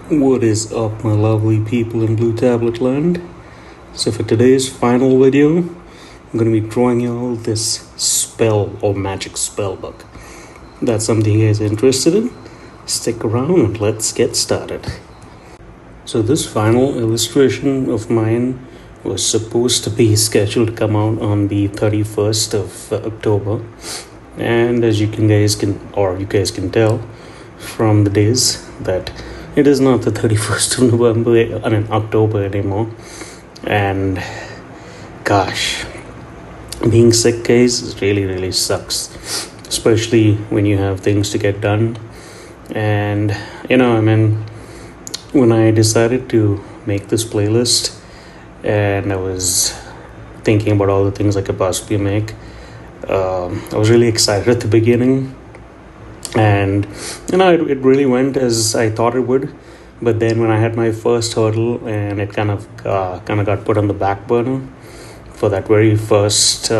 What is up, my lovely people in Blue Tablet Land? So for today's final video, I'm going to be drawing y'all this spell or magic spell book. That's something you guys are interested in? Stick around and let's get started. So this final illustration of mine was supposed to be scheduled to come out on the 31st of October. And as you guys can tell from the days that it is not the 31st of October anymore. And gosh, being sick, guys, really sucks, especially when you have things to get done. And when I decided to make this playlist and I was thinking about all the things I could possibly make, I was really excited at the beginning. And it really went as I thought it would, but then when I had my first hurdle and it kind of got put on the back burner for that very first the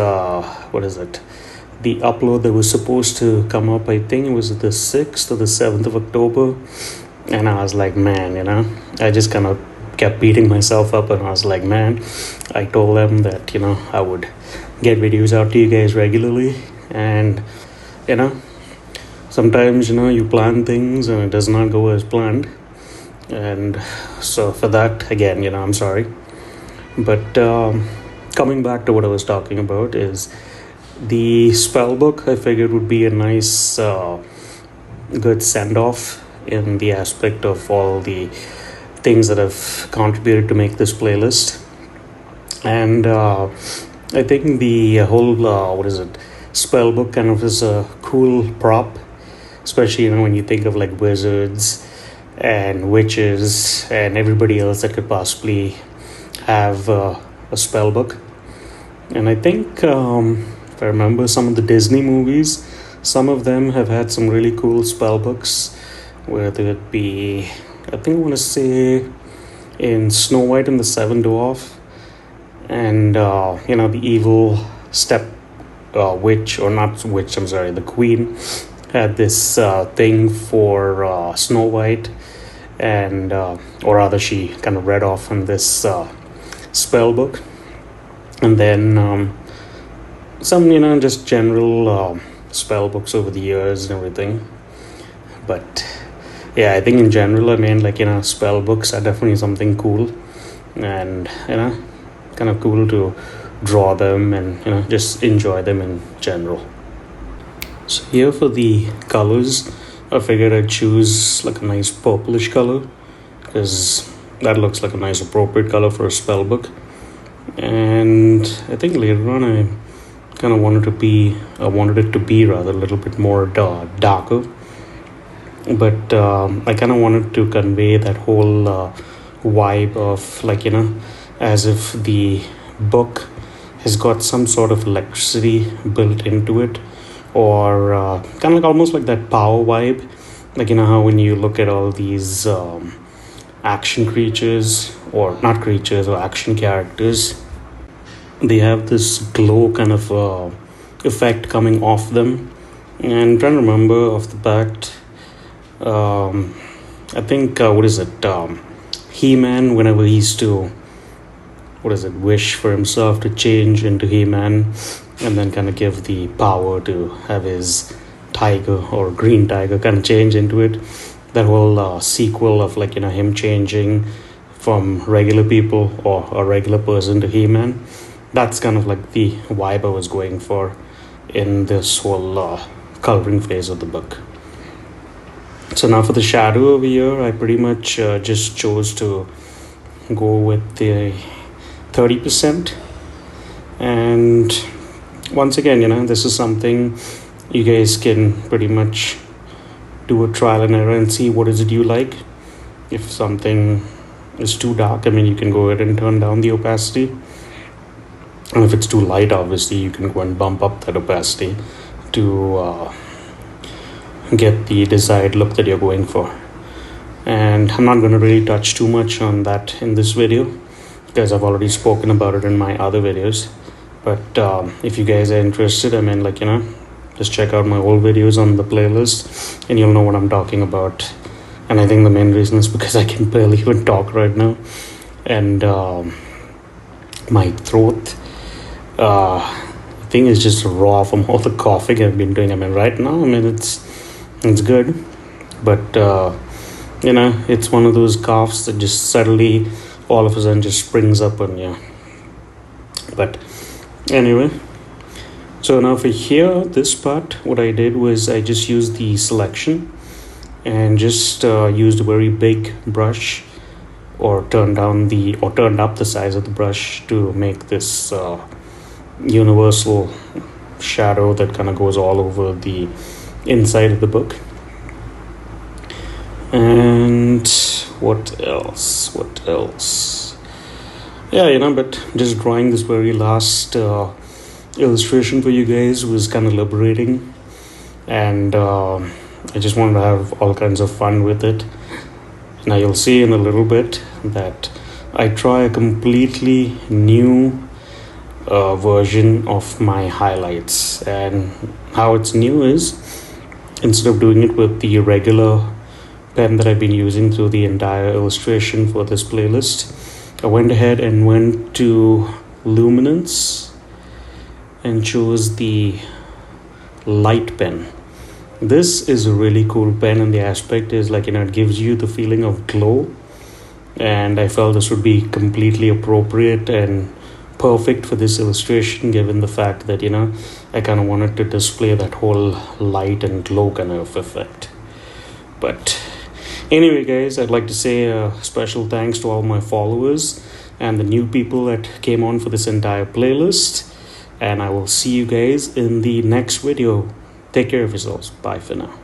upload that was supposed to come up, I think it was the 6th or the 7th of October, and I was like, man, I just kind of kept beating myself up, and I was like, man, I told them that I would get videos out to you guys regularly, and sometimes you plan things and it does not go as planned, and so for that, again, I'm sorry. But coming back to what I was talking about is the spell book. I figured would be a nice good send-off in the aspect of all the things that have contributed to make this playlist. And I think the whole spell book kind of is a cool prop, especially when you think of like wizards and witches and everybody else that could possibly have a spell book. And I think if I remember some of the Disney movies, some of them have had some really cool spell books, whether it be, I think I want to say in Snow White and the Seven Dwarfs, and the evil the queen had this thing for Snow White, and or rather she kind of read off in this spell book. And then some just general spell books over the years and everything. But yeah, I think in general, spell books are definitely something cool, and kind of cool to draw them and just enjoy them in general. So here for the colors, I figured I'd choose like a nice purplish color, because that looks like a nice appropriate color for a spell book. And I think later on I kind of wanted it to be rather a little bit more darker, but I kind of wanted to convey that whole vibe of as if the book has got some sort of electricity built into it, or kind of almost like that power vibe, how when you look at all these action creatures, or not creatures, or action characters, they have this glow kind of effect coming off them. And I'm trying to remember off the bat, I think He-Man, whenever he used to wish for himself to change into He-Man, and then kind of give the power to have his tiger or green tiger kind of change into it. That whole sequel of him changing from regular people or a regular person to He-Man, that's kind of like the vibe I was going for in this whole coloring phase of the book. So now for the shadow over here, I pretty much just chose to go with the 30%. And once again, this is something you guys can pretty much do a trial and error and see what is it you like. If something is too dark, you can go ahead and turn down the opacity. And if it's too light, obviously, you can go and bump up that opacity to get the desired look that you're going for. And I'm not going to really touch too much on that in this video, because I've already spoken about it in my other videos. But if you guys are interested, just check out my old videos on the playlist and you'll know what I'm talking about And I think the main reason is because I can barely even talk right now, and my throat thing is just raw from all the coughing I've been doing. I mean, right now, I mean, it's good, but it's one of those coughs that just suddenly, all of a sudden, just springs up on you. But anyway, so now for here, this part, what I did was I just used the selection and just used a very big brush, or turned up the size of the brush to make this universal shadow that kind of goes all over the inside of the book. And what else? Yeah, but just drawing this very last illustration for you guys was kind of liberating, and I just wanted to have all kinds of fun with it. Now you'll see in a little bit that I try a completely new version of my highlights. And how it's new is, instead of doing it with the regular pen that I've been using through the entire illustration for this playlist, I went ahead and went to Luminance and chose the light pen. This is a really cool pen, and the aspect is like, it gives you the feeling of glow, and I felt this would be completely appropriate and perfect for this illustration, given the fact that I kind of wanted to display that whole light and glow kind of effect. But anyway, guys, I'd like to say a special thanks to all my followers and the new people that came on for this entire playlist, and I will see you guys in the next video. Take care of yourselves. Bye for now.